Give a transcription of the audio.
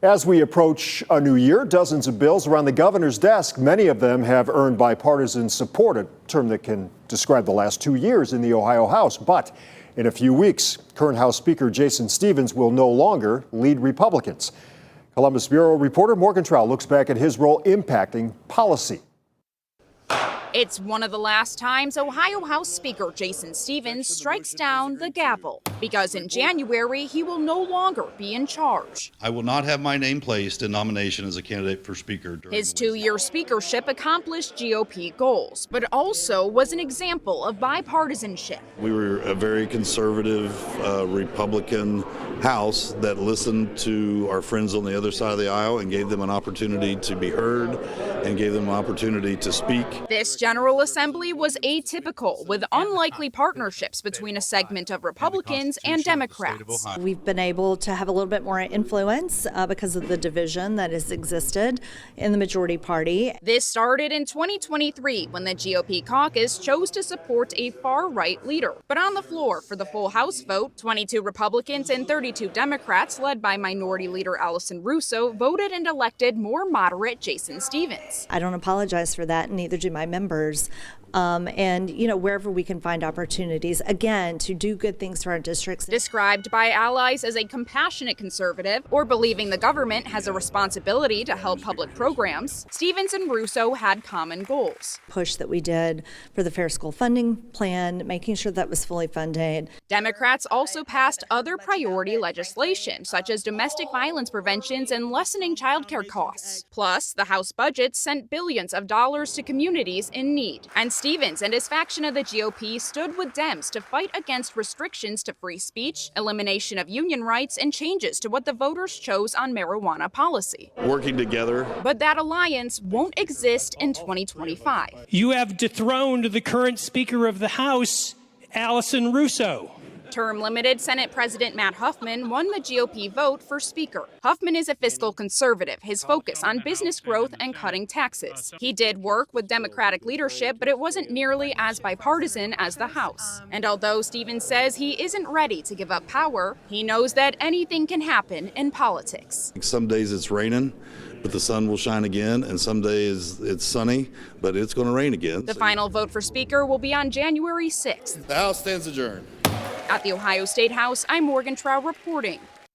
As we approach a new year, dozens of bills are on the governor's desk. Many of them have earned bipartisan support, a term that can describe the last 2 years in the Ohio House. But in a few weeks, current House Speaker Jason Stephens will no longer lead Republicans. Columbus Bureau reporter Morgan Trout looks back at his role impacting policy. It's one of the last times Ohio House Speaker Jason Stephens strikes down the gavel, because in January he will no longer be in charge. I will not have my name placed in nomination as a candidate for Speaker. His 2-year speakership accomplished GOP goals, but also was an example of bipartisanship. We were a very conservative Republican House that listened to our friends on the other side of the aisle and gave them an opportunity to be heard and gave them an opportunity to speak. This General Assembly was atypical, with unlikely partnerships between a segment of Republicans and Democrats. We've been able to have a little bit more influence because of the division that has existed in the majority party. This started in 2023 when the GOP caucus chose to support a far-right leader. But on the floor for the full House vote, 22 Republicans and 32 Democrats, led by Minority Leader Allison Russo, voted and elected more moderate Jason Stephens. I don't apologize for that, and neither do my members. And, wherever we can find opportunities, again, to do good things for our districts. Described by allies as a compassionate conservative or believing the government has a responsibility to help public programs, Stephens and Russo had common goals. Push that we did for the Fair School Funding Plan, making sure that was fully funded. Democrats also passed other priority legislation, such as domestic violence preventions and lessening childcare costs. Plus, the House budget sent billions of dollars to communities in need. And Stephens and his faction of the GOP stood with Dems to fight against restrictions to free speech, elimination of union rights, and changes to what the voters chose on marijuana policy. Working together. But that alliance won't exist in 2025. You have dethroned the current Speaker of the House, Allison Russo. Term-limited Senate President Matt Huffman won the GOP vote for Speaker. Huffman is a fiscal conservative, his focus on business growth and cutting taxes. He did work with Democratic leadership, but it wasn't nearly as bipartisan as the House. And although Stephens says he isn't ready to give up power, he knows that anything can happen in politics. Some days it's raining, but the sun will shine again, and some days it's sunny, but it's going to rain again. The final vote for Speaker will be on January 6th. The House stands adjourned. At the Ohio State House, I'm Morgan Trout reporting.